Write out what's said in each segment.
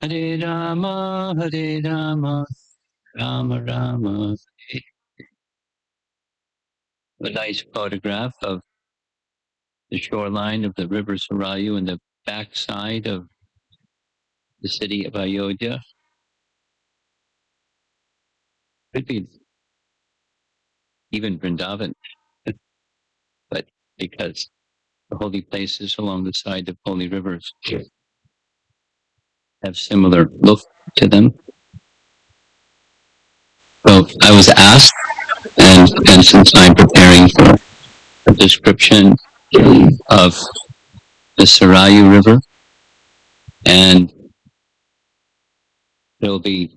Hare Rama, Hare Rama, Rama Rama. A nice photograph of the shoreline of the river Sarayu and the backside of the city of Ayodhya. Could be even Vrindavan, but because the holy places along the side of holy rivers have similar look to them. So I was asked, and since I'm preparing for a description of the Sarayu River, and there'll be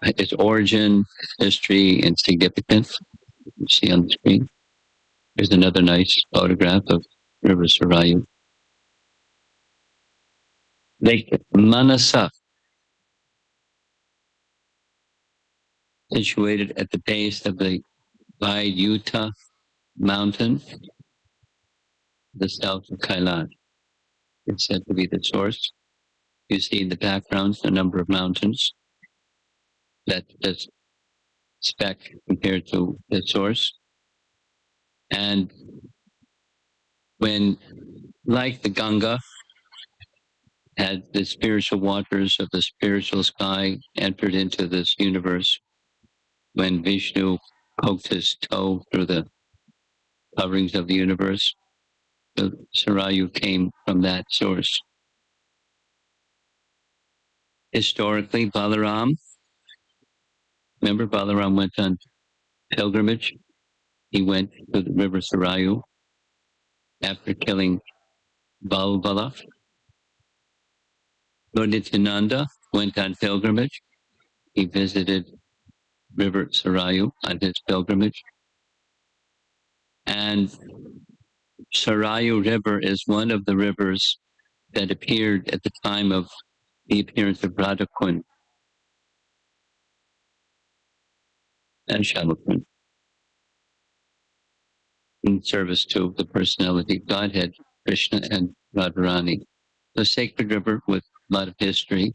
its origin, history, and significance. You see on the screen. There's another nice photograph of River Sarayu. Lake Manasa, situated at the base of the Ayodhya mountain, the south of Kailash. It's said to be the source. You see in the background a number of mountains that is speck compared to the source. And when, like the Ganga, had the spiritual waters of the spiritual sky entered into this universe, when Vishnu poked his toe through the coverings of the universe, the Sarayu came from that source. Historically, Balaram, remember Balaram went on pilgrimage? He went to the river Sarayu after killing Balbala. Lord Nityananda went on pilgrimage. He visited river Sarayu on his pilgrimage. And Sarayu River is one of the rivers that appeared at the time of the appearance of Radha Kund and Shalakund in service to the personality of Godhead, Krishna and Radharani. The sacred river with a lot of history.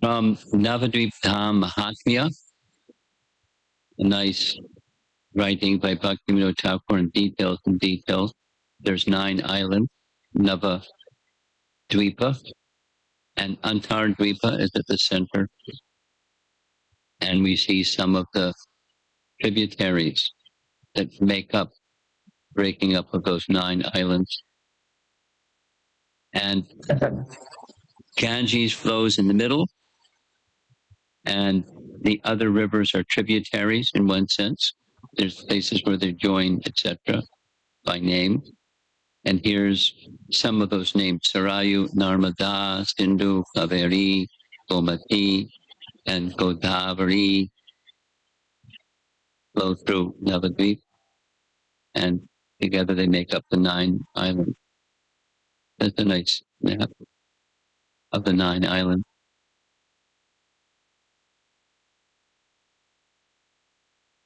From Navadvipa Mahatmya, a nice writing by Bhaktivinoda Thakur in details. There's 9 islands, Navadvipa, and Antardvipa is at the center. And we see some of the tributaries that make up breaking up of those 9 islands. And Ganges flows in the middle, and the other rivers are tributaries in one sense. There's places where they join, etc., by name. And here's some of those names: Sarayu, Narmada, Sindhu, Kaveri, Gomati, and Godavari flow through Navadvip, and together they make up the 9 islands. That's a nice map of the 9 islands.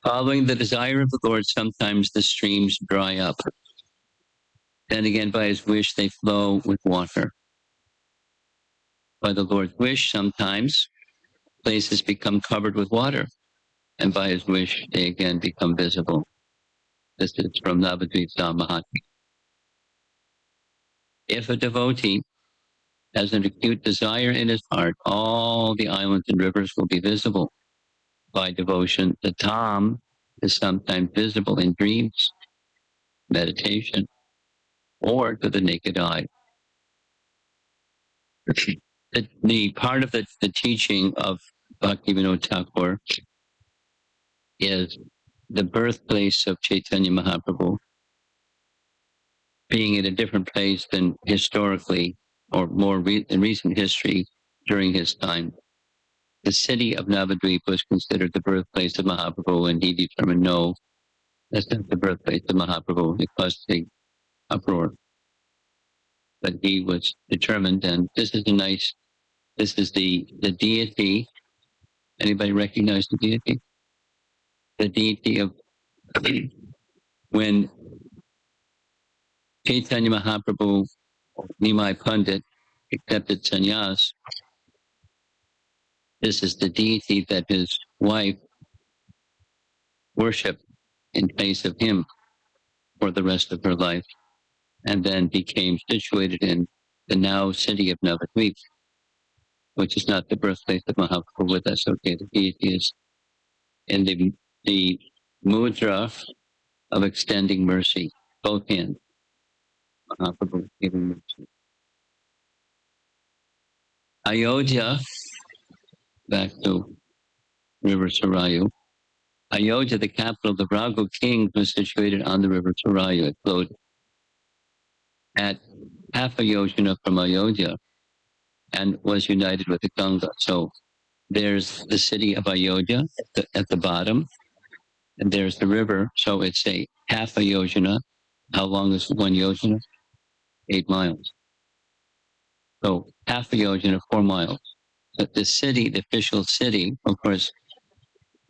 Following the desire of the Lord, sometimes the streams dry up. Then again, by his wish, they flow with water. By the Lord's wish, sometimes places become covered with water, and by his wish, they again become visible. This is from Navadvipa Mahatmya. If a devotee has an acute desire in his heart, all the islands and rivers will be visible. By devotion, the Dham is sometimes visible in dreams, meditation, or to the naked eye. The part of the teaching of Bhaktivinoda Thakur is the birthplace of Chaitanya Mahaprabhu being in a different place than historically or more in recent history during his time. The city of Navadvipa was considered the birthplace of Mahaprabhu, and he determined, no, that's not the birthplace of Mahaprabhu. It caused a uproar. But he was determined, and this is the deity. Anybody recognize the deity? The deity of when Chaitanya Mahaprabhu, Nimai Pandit, accepted sannyas, this is the deity that his wife worshipped in place of him for the rest of her life, and then became situated in the now city of Navadvipa, which is not the birthplace of Mahaprabhu, but that's okay. The deity is in the mudra of extending mercy, both hands. Mahaprabhu giving mercy. Ayodhya, back to River Sarayu. Ayodhya, the capital of the Raghu kings, was situated on the river Sarayu. It flowed at half a yojana from Ayodhya and was united with the Ganga. So there's the city of Ayodhya at the bottom, and there's the river. So it's a half a yojana. How long is one yojana? 8 miles. So half a yojana, 4 miles. But the city, the official city, of course,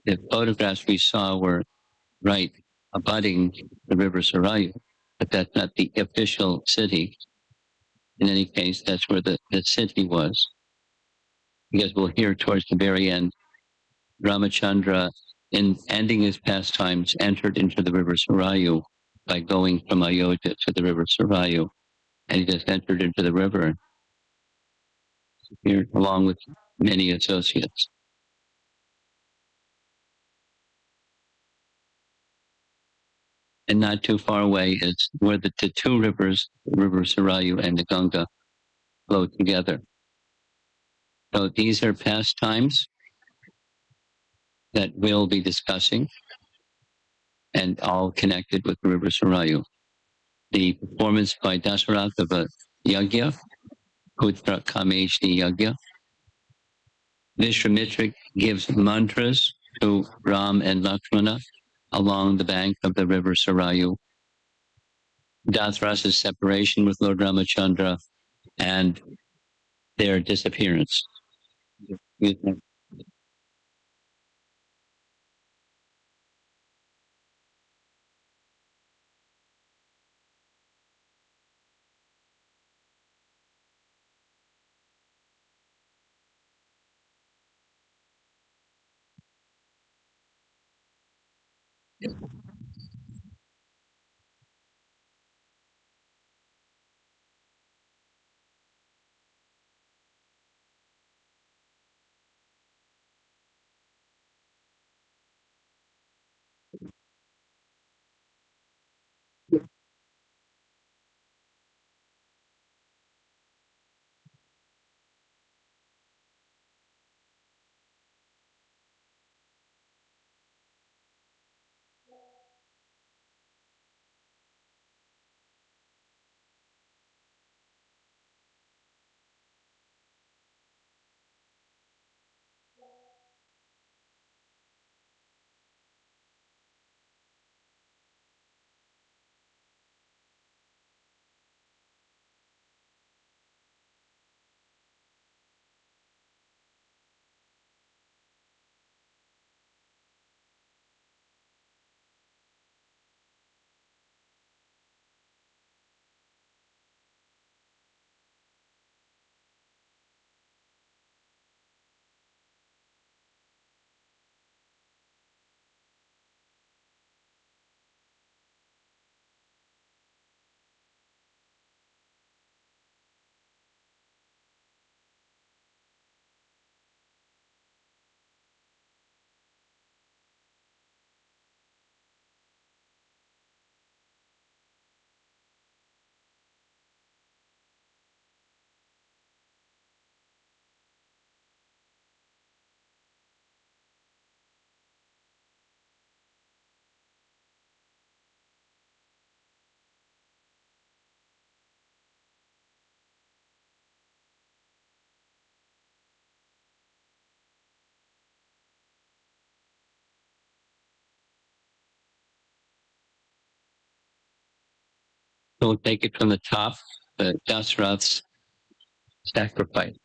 the photographs we saw were right abutting the river Sarayu, but that's not the official city. In any case, that's where the city was. Because we'll hear towards the very end, Ramachandra, in ending his pastimes, entered into the river Sarayu by going from Ayodhya to the river Sarayu. And he just entered into the river here, along with many associates. And not too far away is where the two rivers, the river Sarayu and the Ganga, flow together. So these are pastimes that we'll be discussing, and all connected with the river Sarayu. The performance by Dasaratha of a yagya, Putra Kameshni yagya. Visvamitra gives mantras to Ram and Lakshmana along the bank of the river Sarayu. Dasaratha's separation with Lord Ramachandra and their disappearance. So we'll take it from the top, the Dasaratha's sacrifice.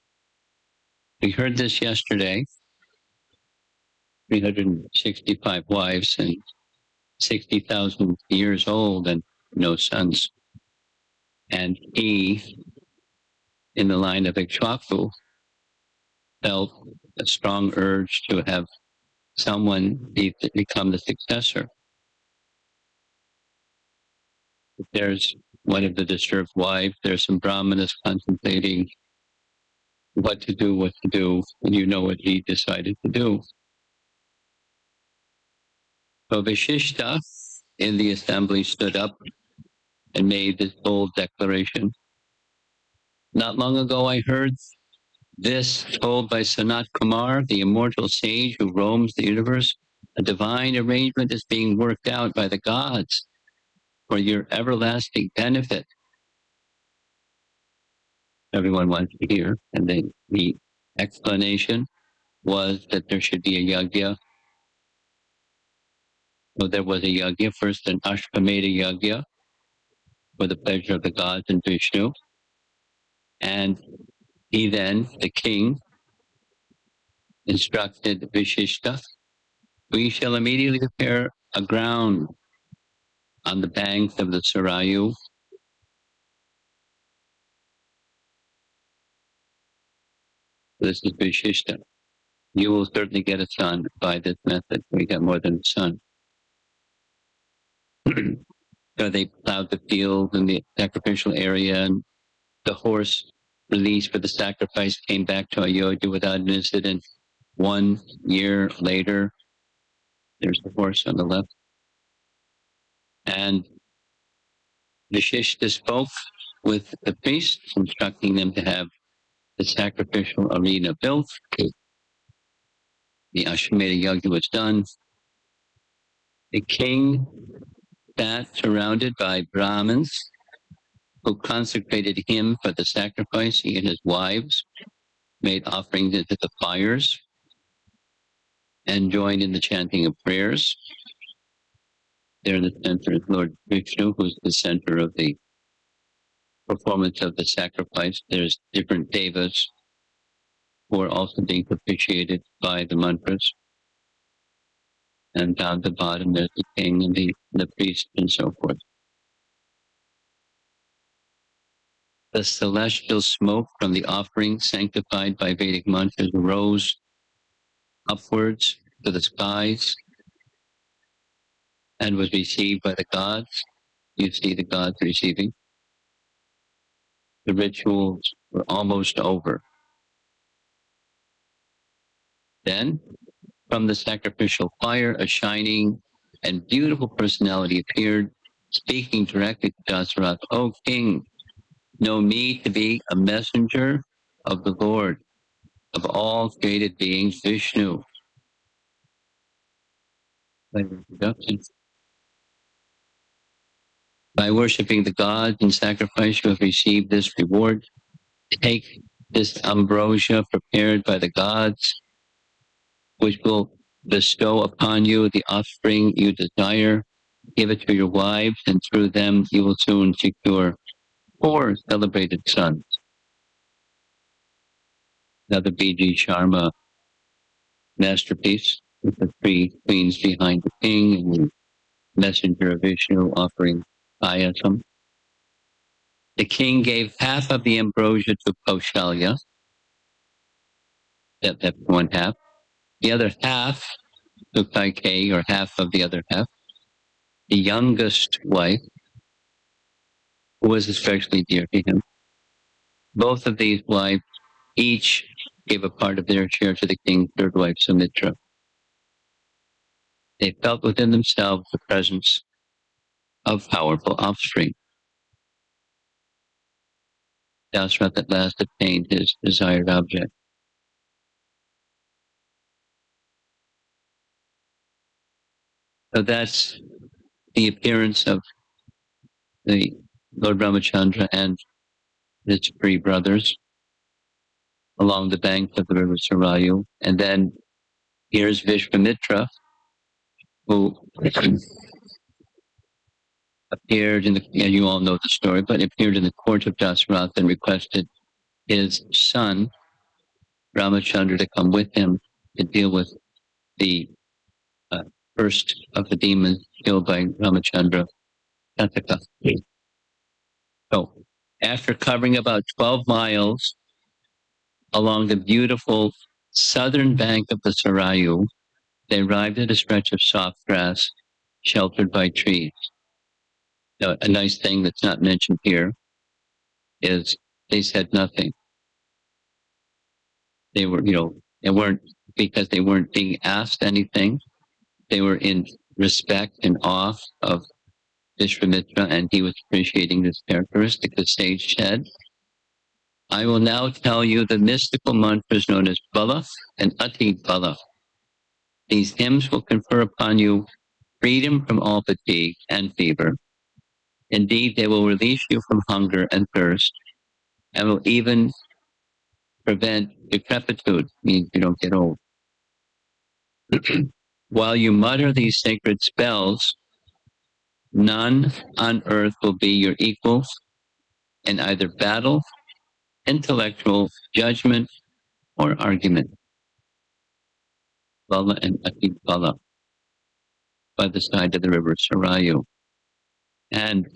We heard this yesterday, 365 wives and 60,000 years old and no sons. And he in the line of Ikshwaku felt a strong urge to have someone become the successor. If there's one of the disturbed wives, there's some brahmanas contemplating what to do, and you know what he decided to do. So Vishishta in the assembly stood up and made this bold declaration. Not long ago I heard this told by Sanat Kumar, the immortal sage who roams the universe. A divine arrangement is being worked out by the gods for your everlasting benefit. Everyone wants to hear. And the explanation was that there should be a yajna. So there was a yajna, first an Ashvamedha yajna for the pleasure of the gods and Vishnu. And he then, the king, instructed Vishishta, we shall immediately prepare a ground on the banks of the Sarayu. This is Vishishta. You will certainly get a son by this method. We got more than a son. So they plowed the field and the sacrificial area, and the horse released for the sacrifice came back to Ayodhya without an incident. 1 year later, there's the horse on the left. And Vishishta spoke with the priests, instructing them to have the sacrificial arena built. The Ashvamedha Yajna was done. The king sat surrounded by Brahmins who consecrated him for the sacrifice. He and his wives made offerings into the fires and joined in the chanting of prayers. There in the center is Lord Vishnu, who's the center of the performance of the sacrifice. There's different devas who are also being propitiated by the mantras. And down the bottom, there's the king and the priest and so forth. The celestial smoke from the offering, sanctified by Vedic mantras, rose upwards to the skies and was received by the gods. You see the gods receiving. The rituals were almost over. Then, from the sacrificial fire, a shining and beautiful personality appeared, speaking directly to Dasaratha. O king, know me to be a messenger of the Lord of all created beings, Vishnu. By worshipping the gods and sacrifice, you have received this reward. Take this ambrosia prepared by the gods, which will bestow upon you the offspring you desire. Give it to your wives, and through them you will soon secure 4 celebrated sons. Another B.G. Sharma masterpiece with the 3 queens behind the king and the messenger of Vishnu offering ayasam. The king gave half of the ambrosia to Kaushalya. That's 1/2. The other half to Kaikeyi, or half of the other half. The youngest wife, who was especially dear to him. Both of these wives each gave a part of their share to the king's 3rd wife, Sumitra. They felt within themselves the presence of powerful offspring. Dasaratha at last obtained his desired object. So that's the appearance of the Lord Ramachandra and his 3 brothers along the banks of the river Sarayu. And then here's Visvamitra, who appeared in the, and you all know the story, but appeared in the court of Dasaratha and requested his son, Ramachandra, to come with him to deal with the first of the demons killed by Ramachandra, Kataka. So After covering about 12 miles along the beautiful southern bank of the Sarayu, they arrived at a stretch of soft grass sheltered by trees. Now, a nice thing that's not mentioned here is they said nothing. They were, they weren't, because they weren't being asked anything. They were in respect and awe of Visvamitra, and he was appreciating this characteristic. The sage said, I will now tell you the mystical mantras known as Bala and Ati Bala. These hymns will confer upon you freedom from all fatigue and fever. Indeed, they will release you from hunger and thirst, and will even prevent decrepitude, means you don't get old. While you mutter these sacred spells, none on earth will be your equals in either battle, intellectual judgment, or argument. Bala and Ati Bala by the side of the river Sarayu. And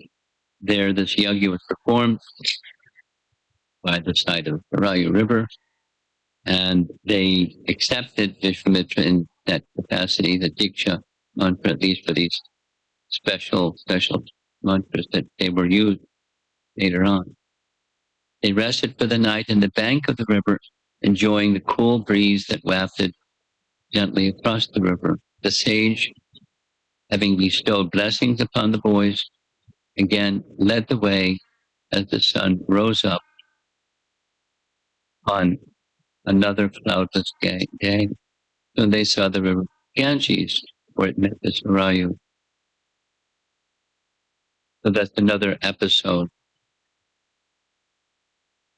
there this yagya was performed by the side of the Sarayu River, and they accepted Vishwamitra in that capacity, the Diksha mantra, at least for these special mantras that they were used later on. They rested for the night in the bank of the river, enjoying the cool breeze that wafted gently across the river. The sage, having bestowed blessings upon the boys, again led the way as the sun rose up on another cloudless day. So they saw the river Ganges, where it met the Sarayu. So that's another episode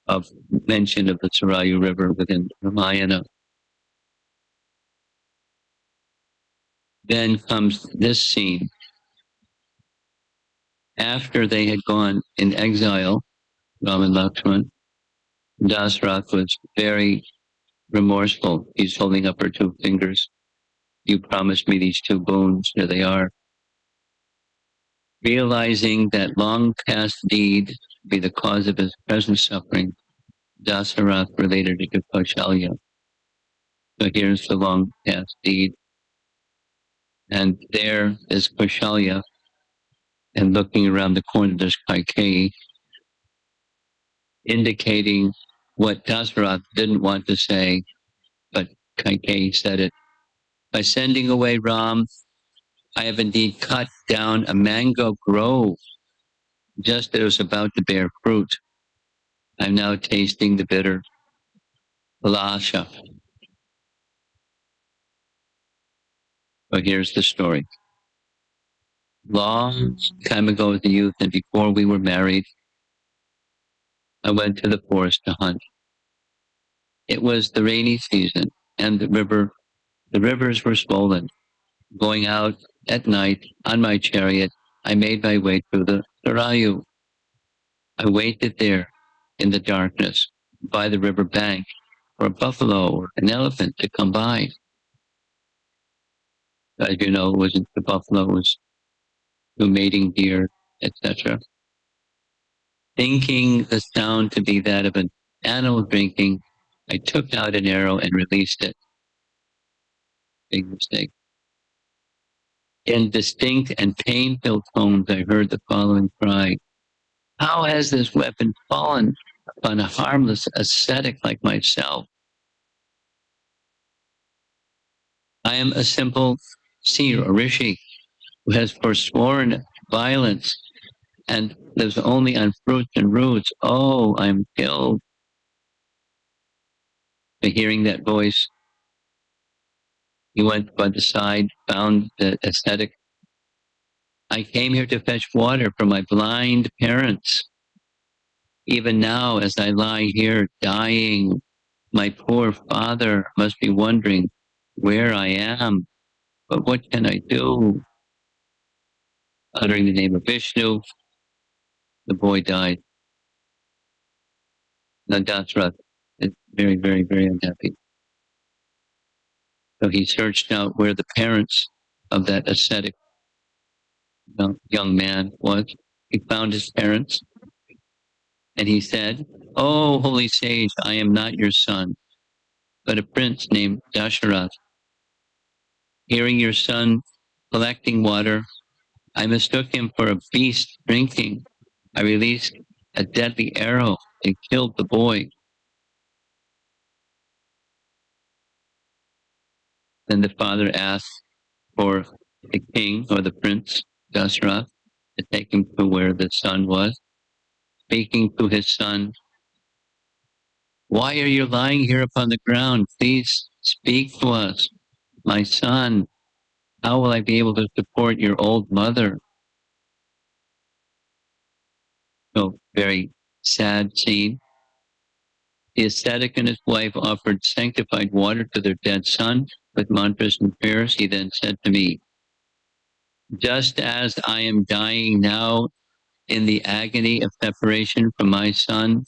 of mention of the Sarayu River within Ramayana. Then comes this scene. After they had gone in exile, Ram and Lakshman, Dasaratha was very remorseful. He's holding up her two fingers. You promised me these two boons. Here they are. Realizing that long past deed be the cause of his present suffering, Dasaratha related it to Kaushalya. So here's the long past deed. And there is Kaushalya, and looking around the corner, there's Kaikeyi, indicating what Dasaratha didn't want to say, but Kaikeyi said it. By sending away Ram, I have indeed cut down a mango grove, just as it was about to bear fruit. I'm now tasting the bitter lasha. So here's the story. Long time ago as a youth, and before we were married, I went to the forest to hunt. It was the rainy season, and the rivers were swollen. Going out at night on my chariot, I made my way through the Sarayu. I waited there in the darkness by the river bank for a buffalo or an elephant to come by. As you know, it wasn't the buffalo, it was the mating deer, etc. Thinking the sound to be that of an animal drinking, I took out an arrow and released it. Big mistake. In distinct and pain-filled tones, I heard the following cry. How has this weapon fallen upon a harmless ascetic like myself? I am a simple seer or rishi who has forsworn violence and lives only on fruits and roots. Oh, I'm killed. But hearing that voice, he went by the side, found the ascetic. I came here to fetch water for my blind parents. Even now, as I lie here dying, my poor father must be wondering where I am. But what can I do? Uttering the name of Vishnu, the boy died. Now Dasaratha is very, very, very unhappy. So he searched out where the parents of that ascetic young man was. He found his parents, And he said, "Oh, holy sage, I am not your son, but a prince named Dasaratha. Hearing your son collecting water, I mistook him for a beast drinking. I released a deadly arrow and killed the boy." Then the father asked for the king or the prince, Dasaratha, to take him to where the son was. Speaking to his son, "Why are you lying here upon the ground? Please speak to us. My son, how will I be able to support your old mother?" So, very sad scene. The ascetic and his wife offered sanctified water to their dead son with mantras and prayers. He then said to me, "Just as I am dying now in the agony of separation from my son,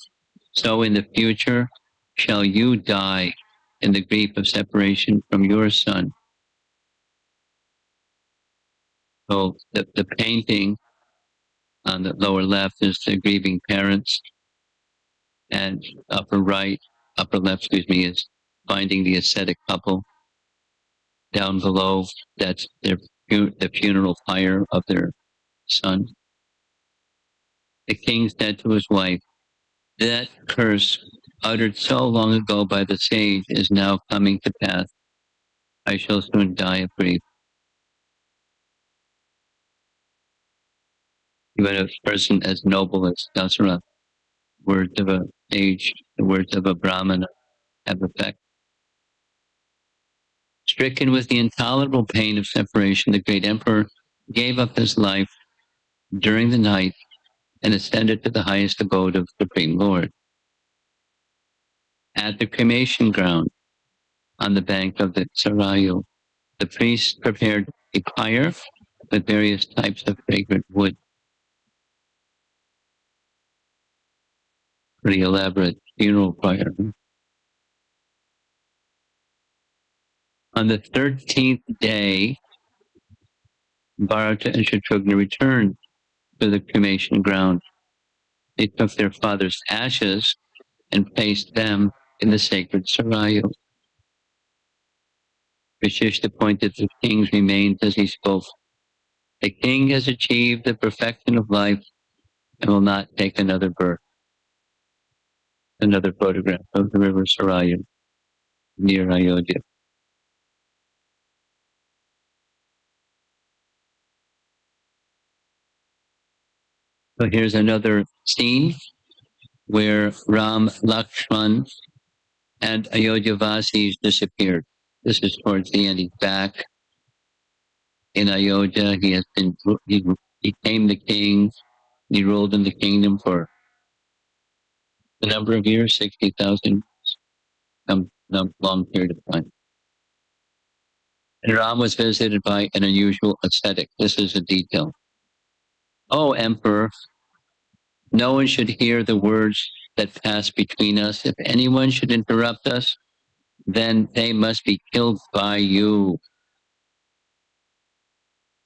so in the future shall you die in the grief of separation from your son." So the painting on the lower left is the grieving parents, and upper left, excuse me, is finding the ascetic couple. Down below, that's the funeral pyre of their son. The king said to his wife, "That curse uttered so long ago by the sage is now coming to pass. I shall soon die of grief." Even a person as noble as Dasaratha, words of a sage, the words of a Brahmana have effect. Stricken with the intolerable pain of separation, the great emperor gave up his life during the night and ascended to the highest abode of the Supreme Lord. At the cremation ground on the bank of the Sarayu, the priests prepared a pyre with various types of fragrant wood. Pretty elaborate funeral pyre. On the 13th day, Bharata and Shatrughna returned to the cremation ground. They took their father's ashes and placed them in the sacred Sarayu. Vashishta pointed to the king's remains as he spoke. The king has achieved the perfection of life and will not take another birth. Another photograph of the river Sarayu near Ayodhya. So here's another scene where Ram, Lakshman, and Ayodhya Vasis disappeared. This is towards the end. He's back in Ayodhya. He became the king. He ruled in the kingdom for a number of years, 60,000, some long period of time. And Ram was visited by an unusual ascetic. This is a detail. "Oh, Emperor, no one should hear the words that pass between us. If anyone should interrupt us, then they must be killed by you."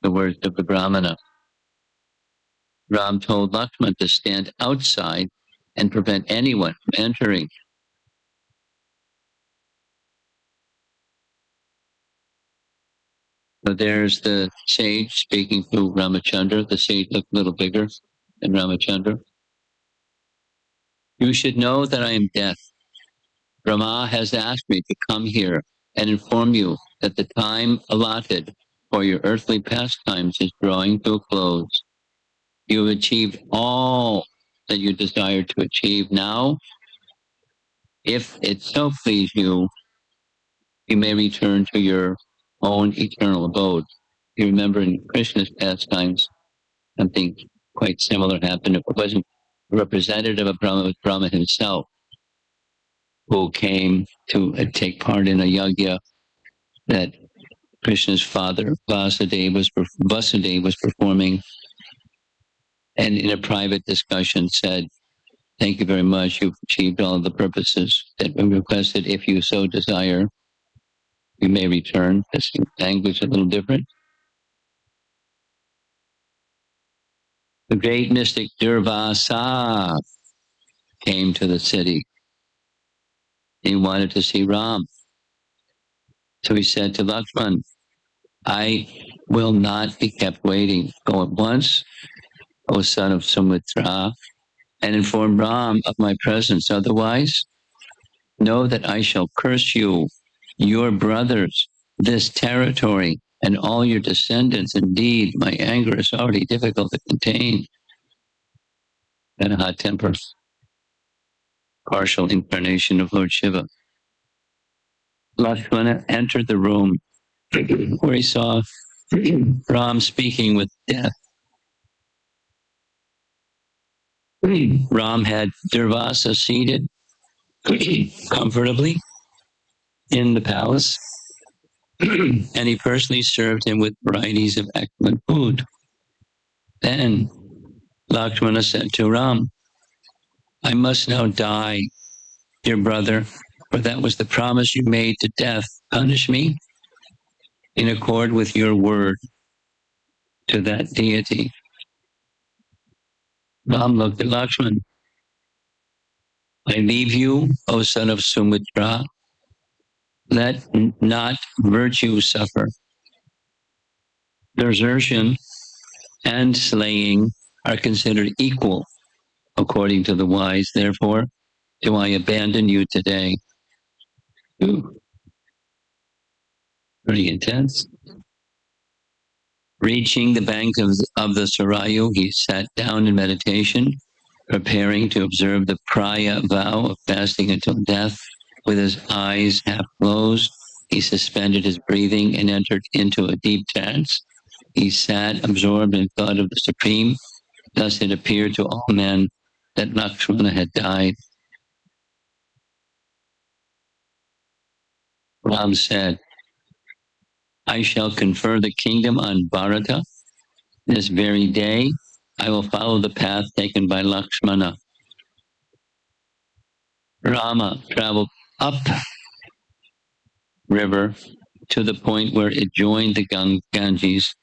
The words of the Brahmana. Ram told Lakshman to stand outside and prevent anyone from entering. So there's the sage speaking to Ramachandra. The sage looked a little bigger than Ramachandra. "You should know that I am death. Brahma has asked me to come here and inform you that the time allotted for your earthly pastimes is drawing to a close. You have achieved all that you desire to achieve. Now, if it so please you, you may return to your own eternal abode." You remember in Krishna's pastimes, something quite similar happened. It wasn't a representative of Brahma, it was Brahma himself who came to take part in a yajna that Krishna's father, Vasudeva, was performing, and in a private discussion said, "Thank you very much. You've achieved all of the purposes that we requested. If you so desire, you may return." This language is a little different. The great mystic Durvasa came to the city. He wanted to see Ram. So he said to Lakshman, I will not be kept waiting. Go at once, O son of Sumitra, and inform Ram of my presence. Otherwise, know that I shall curse you, your brothers, this territory, and all your descendants. Indeed, my anger is already difficult to contain. And a hot temper, partial incarnation of Lord Shiva. Lakshmana entered the room where he saw Ram speaking with death. Ram had Durvasa seated comfortably in the palace, and he personally served him with varieties of excellent food. Then Lakshmana said to Ram, I must now die, dear brother, for that was the promise you made to death. Punish me in accord with your word to that deity. Ram looked at Lakshman. I leave you, O son of Sumitra. Let not virtue suffer. Desertion and slaying are considered equal, according to the wise. Therefore, do I abandon you today. Ooh, pretty intense. Reaching the bank of the Sarayu, he sat down in meditation, preparing to observe the Praya vow of fasting until death. With his eyes half closed, he suspended his breathing and entered into a deep trance. He sat absorbed in thought of the Supreme. Thus it appeared to all men that Lakshmana had died. Ram said, I shall confer the kingdom on Bharata. This very day, I will follow the path taken by Lakshmana. Rama traveled up river to the point where it joined the Ganges,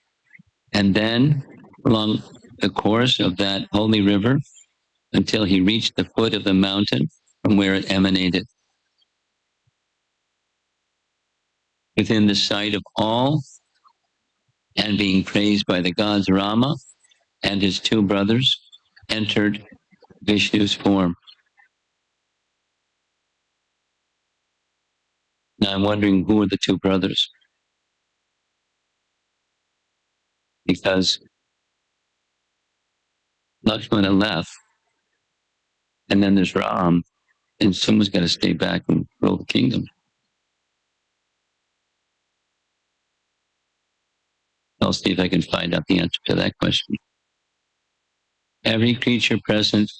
and then along the course of that holy river until he reached the foot of the mountain from where it emanated. Within the sight of all, and being praised by the gods, Rama and his two brothers entered Vishnu's form. Now I'm wondering who are the two brothers? Because Lakshmana left, and then there's Ram, and someone's got to stay back and rule the kingdom. I'll see if I can find out the answer to that question. Every creature present,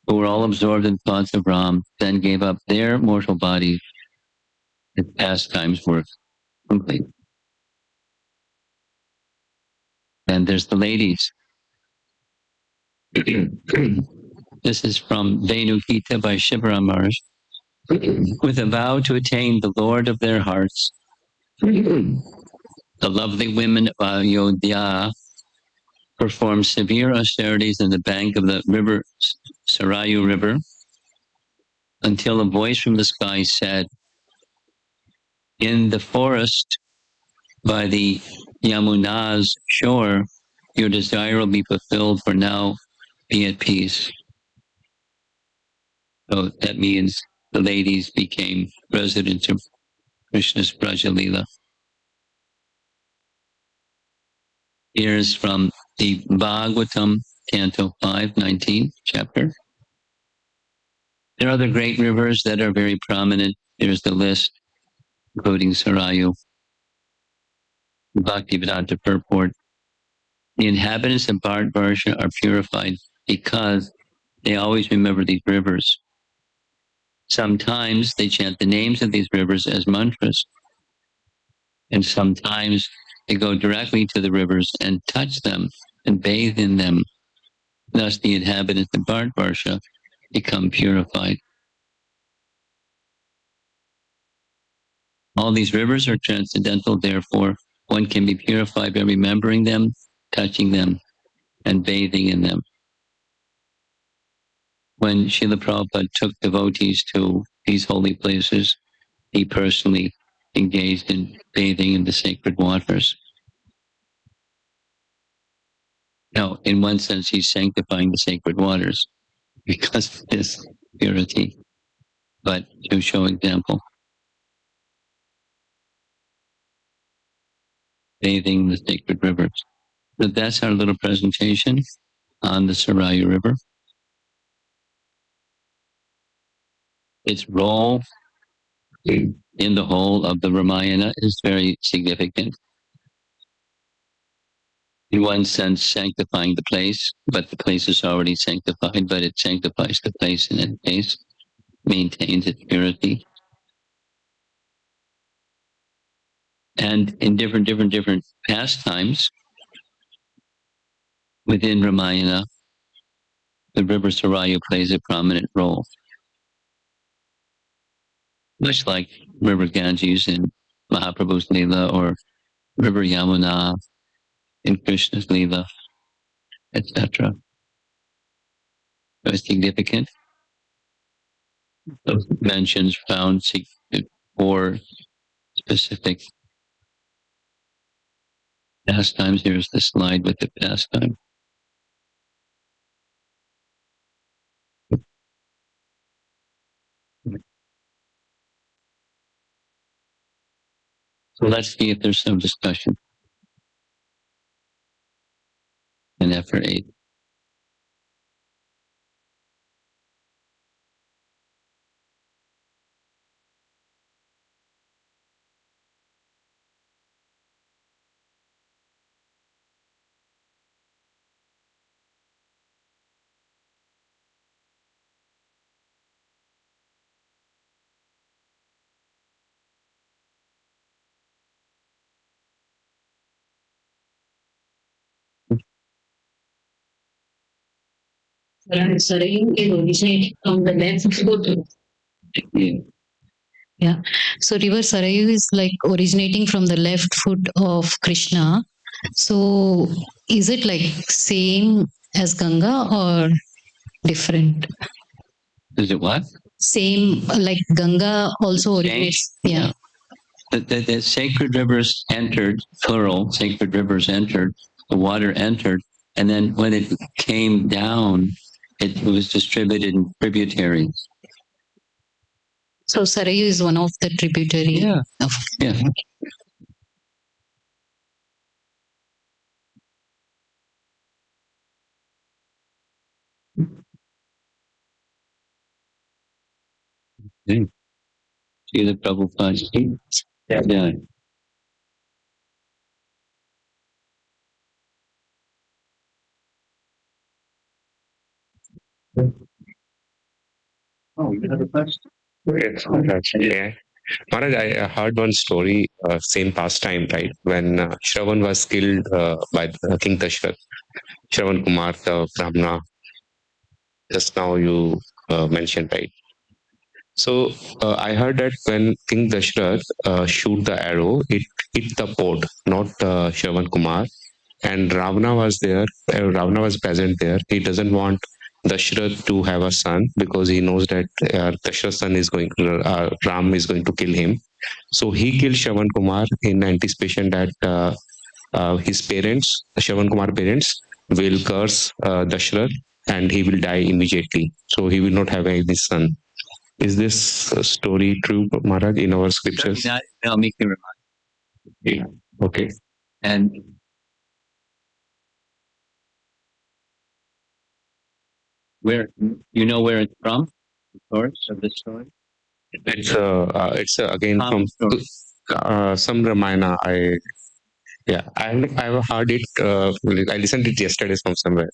who were all absorbed in thoughts of Ram, then gave up their mortal bodies. Its pastimes were complete. And there's the ladies. This is from Venu Gita by Shivaram Maharaj. With a vow to attain the Lord of their hearts, the lovely women of Ayodhya performed severe austerities in the bank of the river, Sarayu River, until a voice from the sky said, in the forest by the Yamuna's shore, your desire will be fulfilled, for now be at peace. So that means the ladies became residents of Krishna's Braja Leela. Here's from the Bhagavatam, Canto 5, 19th chapter. There are other great rivers that are very prominent. Here's the list, including Sarayu. Bhaktivedanta purport. The inhabitants of Bharatvarsha are purified because they always remember these rivers. Sometimes they chant the names of these rivers as mantras, and sometimes they go directly to the rivers and touch them and bathe in them. Thus the inhabitants of Bharatvarsha become purified. All these rivers are transcendental, therefore one can be purified by remembering them, touching them, and bathing in them. when Srila Prabhupada took devotees to these holy places, he personally engaged in bathing in the sacred waters. Now, in one sense, he's sanctifying the sacred waters because of his purity, but to show example, bathing in the sacred rivers. So that's our little presentation on the Sarayu River. Its role in the whole of the Ramayana is very significant. In one sense, sanctifying the place, but the place is already sanctified, but it sanctifies the place in any case, maintains its purity. And in different pastimes within Ramayana, the river Sarayu plays a prominent role. Much like River Ganges in Mahaprabhu's Leela or River Yamuna in Krishna's Leela, etc. So it's significant. Those mentions found for specific pastimes. Here's the slide with the pastime. So let's see if there's some discussion in effort 8. Sarayu is originating from the left foot. Yeah. So river Sarayu is like originating from the left foot of Krishna. So is it like same as Ganga or different? Is it what? Same like Ganga also originates. Yeah. The sacred rivers entered, plural, sacred rivers entered, the water entered, and then when it came down, it was distributed in tributaries. So Sarayu is one of the tributary. Yeah. Of Yeah. See the Prabhupada. Yeah. Oh, you have a question? Yes, yeah. Maharaj, I heard one story, same pastime, right? When Shravan was killed by King Dashrath, Shravan Kumar, the Brahmana, just now you mentioned, right? So I heard that when King Dashrath shoot the arrow, it hit the pot, not Shravan Kumar. And Ravana was there. Ravana was present there. He doesn't want Dashrath to have a son because he knows that Dashrath's son is going, Ram is going to kill him. So he killed Shravan Kumar in anticipation that his parents, Shravan Kumar parents, will curse Dashrath and he will die immediately. So he will not have any son. Is this story true, Maharaj, in our scriptures? I'll make you remind. Yeah. Okay. And where you know where it's from? The source of the story? It's again from some Ramayana. I've heard it. I listened to it yesterday from somewhere.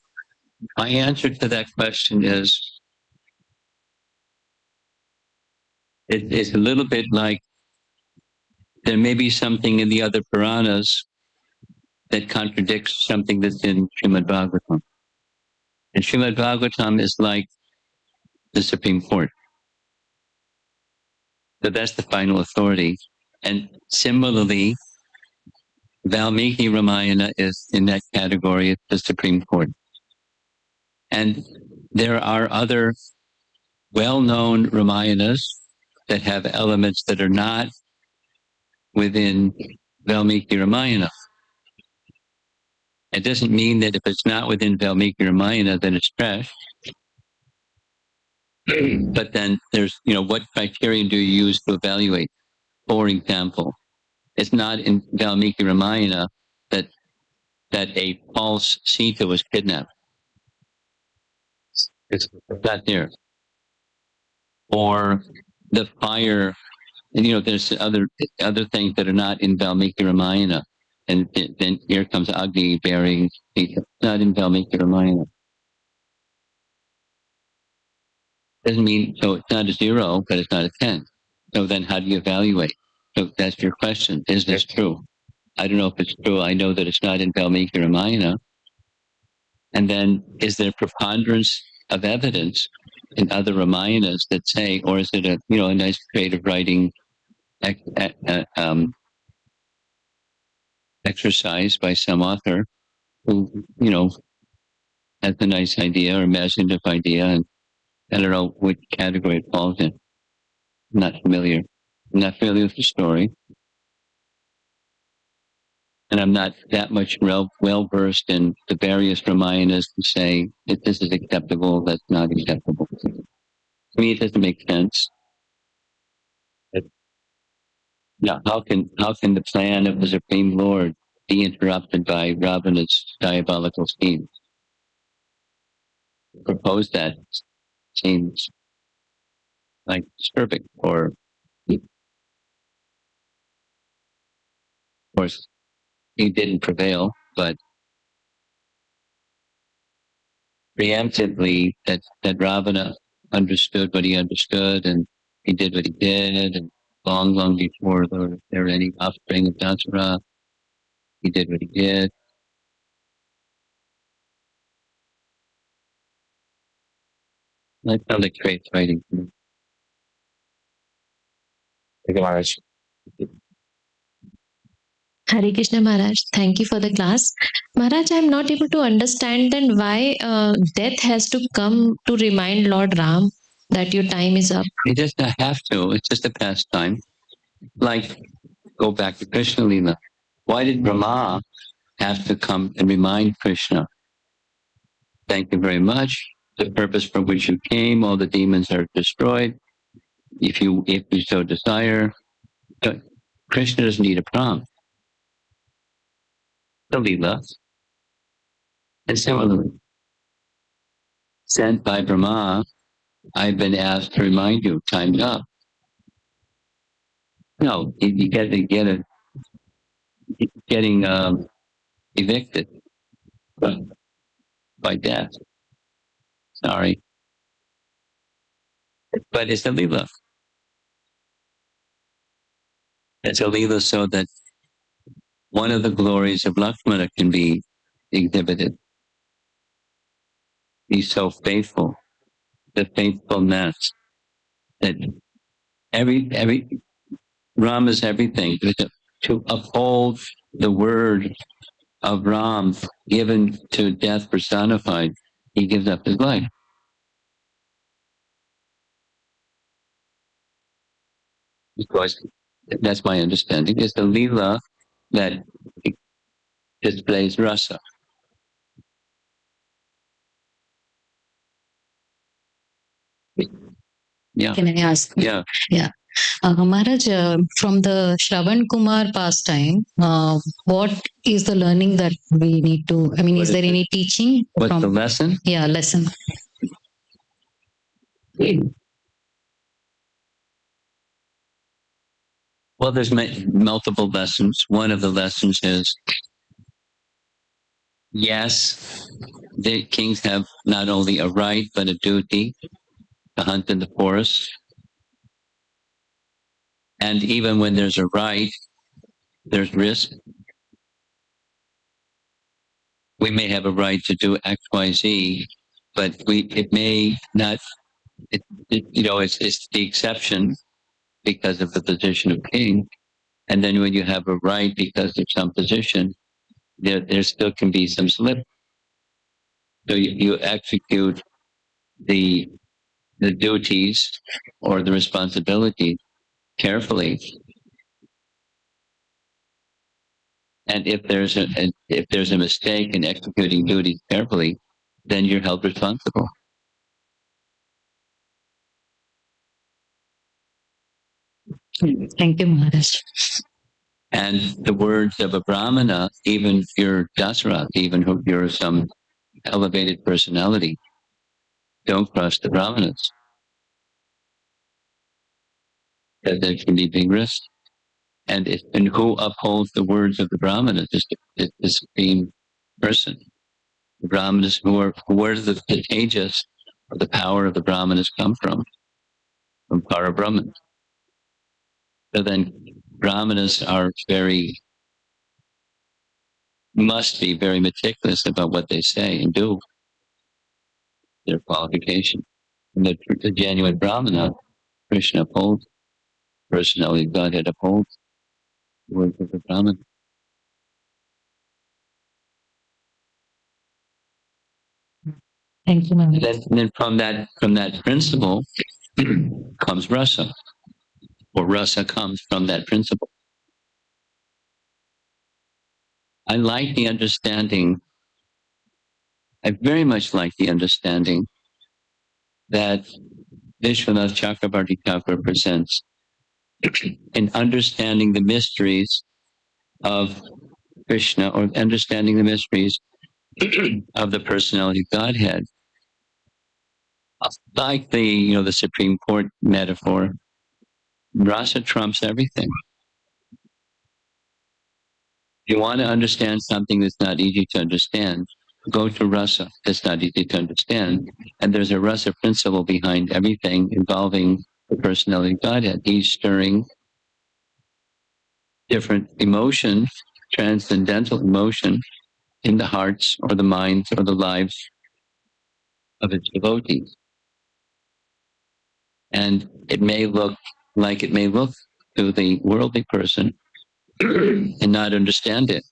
My answer to that question is it's a little bit like there may be something in the other Puranas that contradicts something that's in Srimad Bhagavatam. And Srimad Bhagavatam is like the Supreme Court. So that's the final authority. And similarly, Valmiki Ramayana is in that category, it's the Supreme Court. And there are other well-known Ramayanas that have elements that are not within Valmiki Ramayana. It doesn't mean that if it's not within Valmiki Ramayana, then it's trash. But then there's, what criterion do you use to evaluate? For example, it's not in Valmiki Ramayana that a false Sita was kidnapped. It's not there. Or the fire, there's other things that are not in Valmiki Ramayana. And then here comes Agni bearing Sita. Not in Valmiki Ramayana. Doesn't mean, so it's not a 0, but it's not a 10. So then how do you evaluate? So that's your question. Is this true? I don't know if it's true. I know that it's not in Valmiki Ramayana. And then is there preponderance of evidence in other Ramayanas that say, or is it a nice creative writing exercise by some author who, has a nice idea or imaginative idea, and I don't know which category it falls in. I'm not familiar. I'm not familiar with the story. And I'm not that much well versed in the various Ramayanas to say that this is acceptable, that's not acceptable. To me, it doesn't make sense. Yeah, how can the plan of the Supreme Lord be interrupted by Ravana's diabolical schemes? Propose that seems like disturbing, or of course he didn't prevail, but preemptively that Ravana understood what he understood, and he did what he did, and long before there were any offspring of Dasaratha, he did what he did. I found it great writing. Thank you, Maharaj. Hare Krishna Maharaj, thank you for the class. Maharaj, I'm not able to understand then why death has to come to remind Lord Ram that your time is up. He does not have to. It's just a pastime. Like, go back to Krishna Lila. Why did Brahma have to come and remind Krishna? Thank you very much. The purpose for which you came, all the demons are destroyed. If you so desire, Krishna doesn't need a prompt. The Lila. And similarly, sent by Brahma, I've been asked to remind you, time's up. No, you get it, getting evicted by death. Sorry. But it's a Leela. It's a Leela so that one of the glories of Lakshmana can be exhibited. He's so faithful. The faithfulness that every Ram is everything. To uphold the word of Ram given to death personified, he gives up his life. Because that's my understanding. It's the Leela that displays Rasa. Yeah. Can I ask? Yeah. Yeah. Maharaj, from the Shravan Kumar pastime, what is the learning that we need to? I mean, is there any teaching? What's the lesson? Yeah, lesson. Well, there's multiple lessons. One of the lessons is, yes, the kings have not only a right, but a duty to hunt in the forest. And even when there's a right, there's risk. We may have a right to do X, Y, Z, but it may not, it's the exception because of the position of king. And then when you have a right because of some position, there still can be some slip. So you execute the the duties or the responsibility carefully. And if there's a mistake in executing duties carefully, then you're held responsible. Thank you, Maharaj. And the words of a Brahmana, even if you're Dasaratha, even if you're some elevated personality, don't cross the Brahmanas. That there can be big risk. And who upholds the words of the Brahmanas is the supreme person. The Brahmanas where does the tejas or the power of the Brahmanas come from? From Parabrahman. So then Brahmanas are must be very meticulous about what they say and do, their qualification. And the genuine Brahmana, Krishna upholds, personality of Godhead upholds the words of the Brahman. Thank you, Maharaj. Then from that principle comes rasa, or rasa comes from that principle. I like the understanding. I very much like the understanding that Vishwanath Chakrabarti Thakur presents in understanding the mysteries of Krishna, or understanding the mysteries of the personality of Godhead. Like the Supreme Court metaphor, rasa trumps everything. If you want to understand something that's not easy to understand, go to rasa. That's not easy to understand. And there's a rasa principle behind everything involving the personality of Godhead. He's stirring different emotions, transcendental emotion, in the hearts or the minds or the lives of its devotees. And it may look to the worldly person and not understand it,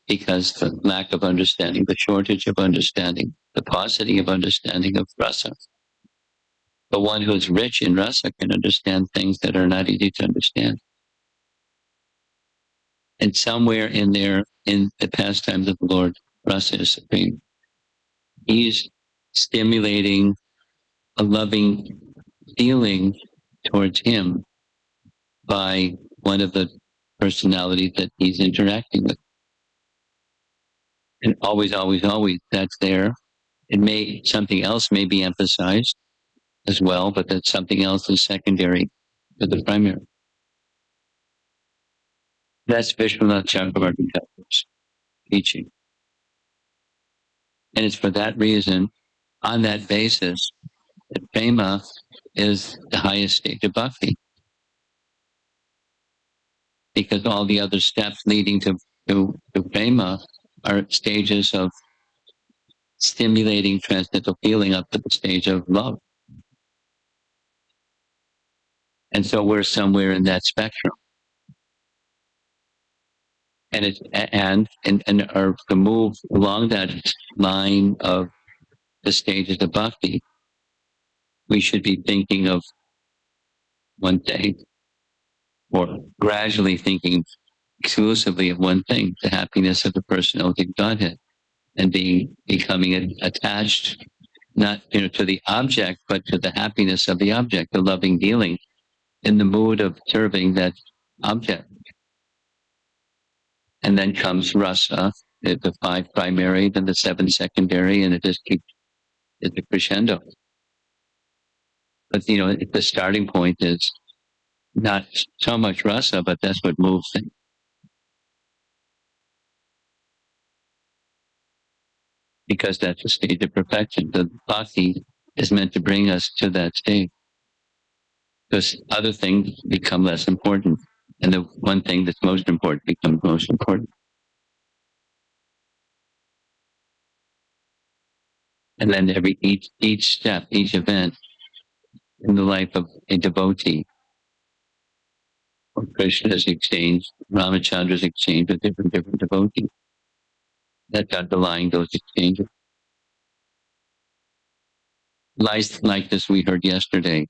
because the lack of understanding, the shortage of understanding, the paucity of understanding of rasa. The one who's rich in rasa can understand things that are not easy to understand. And somewhere in there, in the pastimes of the Lord, rasa is supreme. He's stimulating a loving feeling towards him by one of the personalities that he's interacting with. And always, that's there. Something else may be emphasized as well, but that something else is secondary to the primary. That's Vishwanath Chakrabarti Thakur's teaching. And it's for that reason, on that basis, that prema is the highest stage of bhakti. Because all the other steps leading to prema are stages of stimulating transcendental feeling up to the stage of love. And so we're somewhere in that spectrum. And to move along that line of the stages of bhakti, we should be thinking of one thing, or gradually thinking exclusively of one thing, the happiness of the personality of Godhead, and becoming attached not to the object, but to the happiness of the object, the loving dealing, in the mood of serving that object. And then comes rasa, the 5 primary, then the 7 secondary, and it just keeps, it's a crescendo. But the starting point is not so much rasa, but that's what moves things. Because that's a stage of perfection. The bhakti is meant to bring us to that stage. Because other things become less important. And the one thing that's most important becomes most important. And then each step, each event in the life of a devotee, or Krishna's exchange, Ramachandra's exchange with different devotees, that's underlying those exchanges. like this we heard yesterday.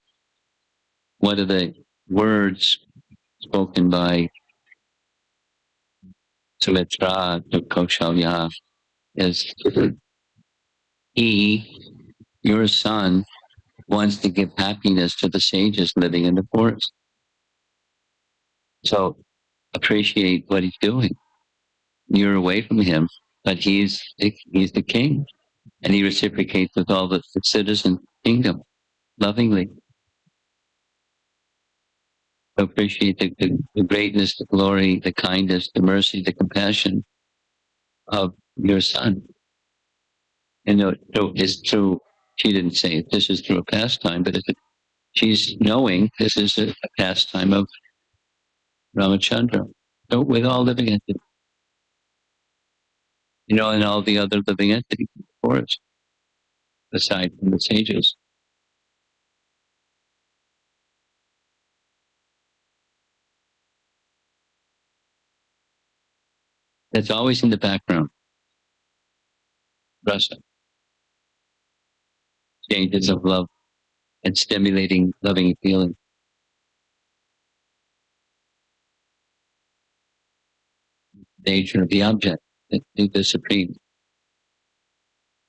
One of the words spoken by Sumitra to Kaushalya is, your son, wants to give happiness to the sages living in the forest. So appreciate what he's doing. You're away from him, but he's the king, and he reciprocates with all the citizen kingdom lovingly. So appreciate the greatness, the glory, the kindness, the mercy, the compassion of your son. And it's true. She didn't say it. This is through a pastime, but she's knowing this is a pastime of Ramachandra. So with all living entities, and all the other living entities, of course, aside from the sages. That's always in the background. Rasa, changes of love and stimulating loving feeling. Nature of the object, the supreme.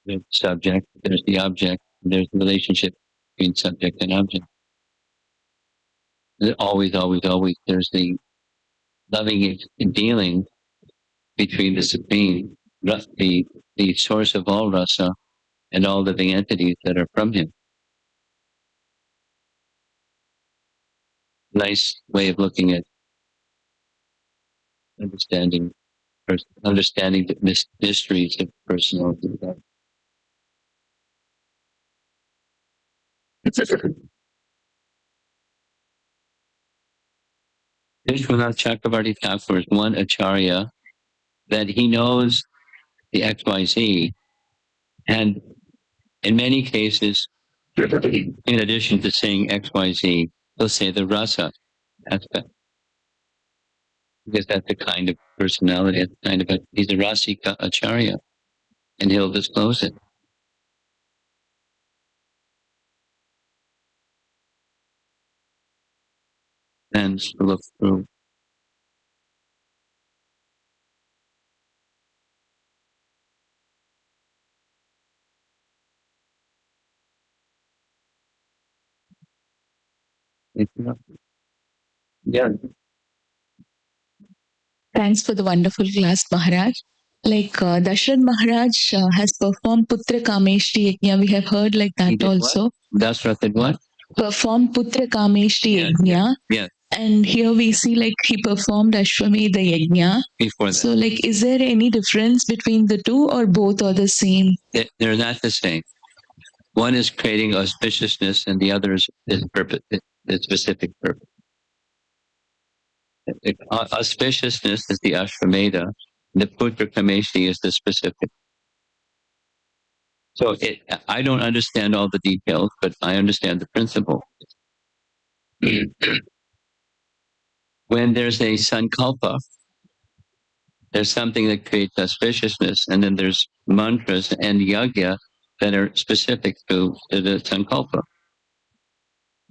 There's the subject, there's the object, there's the relationship between subject and object. Always, always, always, there's the loving dealing between the supreme, the source of all rasa, and all living entities that are from him. Nice way of looking at understanding the mysteries of personality. Vishwanath Chakravarti Thakur is one acharya that he knows the XYZ, and in many cases, in addition to saying XYZ, he'll say the rasa aspect, because that's the kind of personality, he's a rasika acharya, and he'll disclose it. And look through. Yeah. Thanks for the wonderful class, Maharaj. Dashrath Maharaj has performed Putra Kameshti Yajna. We have heard like that also. Dasaratha did what? Performed Putra Kameshti Yajna. Yeah. And here we see he performed Ashwamedha Yajna. Before that. So is there any difference between the two or both are the same? They're not the same. One is creating auspiciousness and the other is purpose, the specific purpose. Auspiciousness is the Ashwamedha. The Putra Kameshti is the specific. So I don't understand all the details, but I understand the principle. When there's a sankalpa, there's something that creates auspiciousness, and then there's mantras and yagya that are specific to the sankalpa.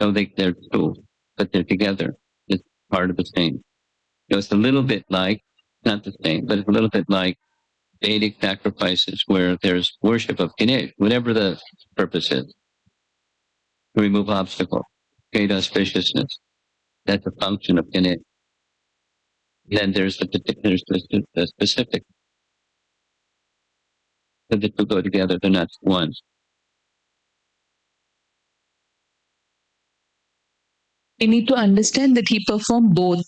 So they're two, but they're together. It's part of the same. So it's a little bit like, not the same, but it's a little bit like Vedic sacrifices where there's worship of Ganesh, whatever the purpose is, to remove obstacle, create auspiciousness. That's a function of Ganesh. Then there's the specific. So the two go together, they're not one. We need to understand that he performed both.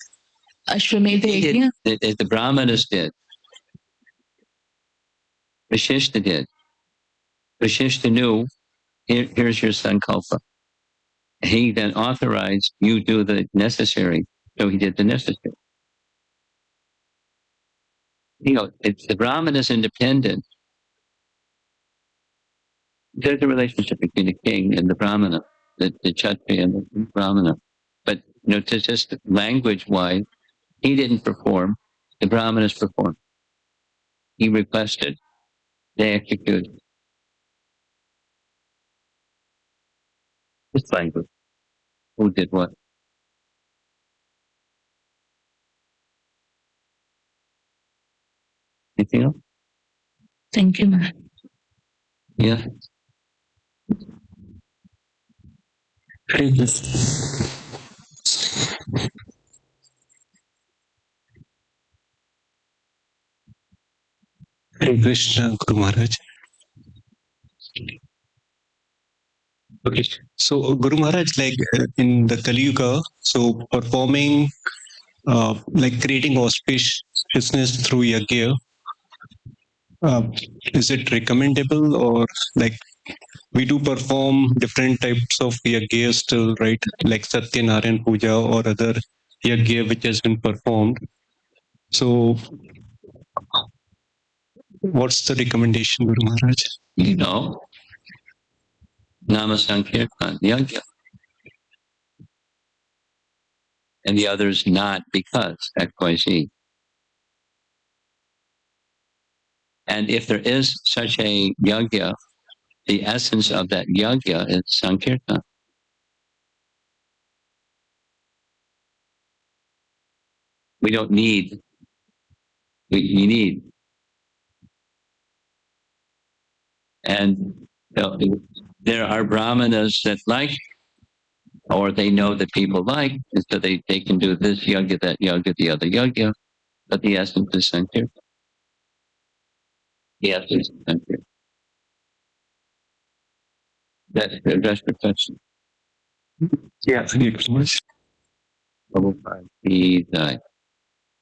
Ashwamedha Yajna. The Brahmanas did. Vashishta did. Vashishta knew, here's your sankalpa. He then authorized you do the necessary. So he did the necessary. If the Brahman is independent, there's a relationship between the king and the Brahmana, the Kshatriya and the Brahmana. But to just language-wise, he didn't perform. The Brahmanas performed. He requested. They executed. language? Who did what? Anything else? Thank you, Maharaj. Yeah. Hare Krishna. Hare Krishna, Guru Maharaj. Okay, so Guru Maharaj, like in the Kali Yuga, so performing, like creating auspiciousness through yajna, uh, is it recommendable, or like we do perform different types of yajna still, right? Like Satyanarayan Puja or other yajna which has been performed. So, what's the recommendation, Guru Maharaj? You know, Nama Sankirtan, Yajna. And the others not because XYZ. And if there is such a yajna, the essence of that yajna is Sankirtan. We don't need, we need. And there are brahmanas that like, or they know that people like, and so they can do this yajna, that yajna, the other yajna, but the essence is Sankirtan. The essence is Sankirtan. That's the question. Yeah, thank you so much. Prabhupada, he died.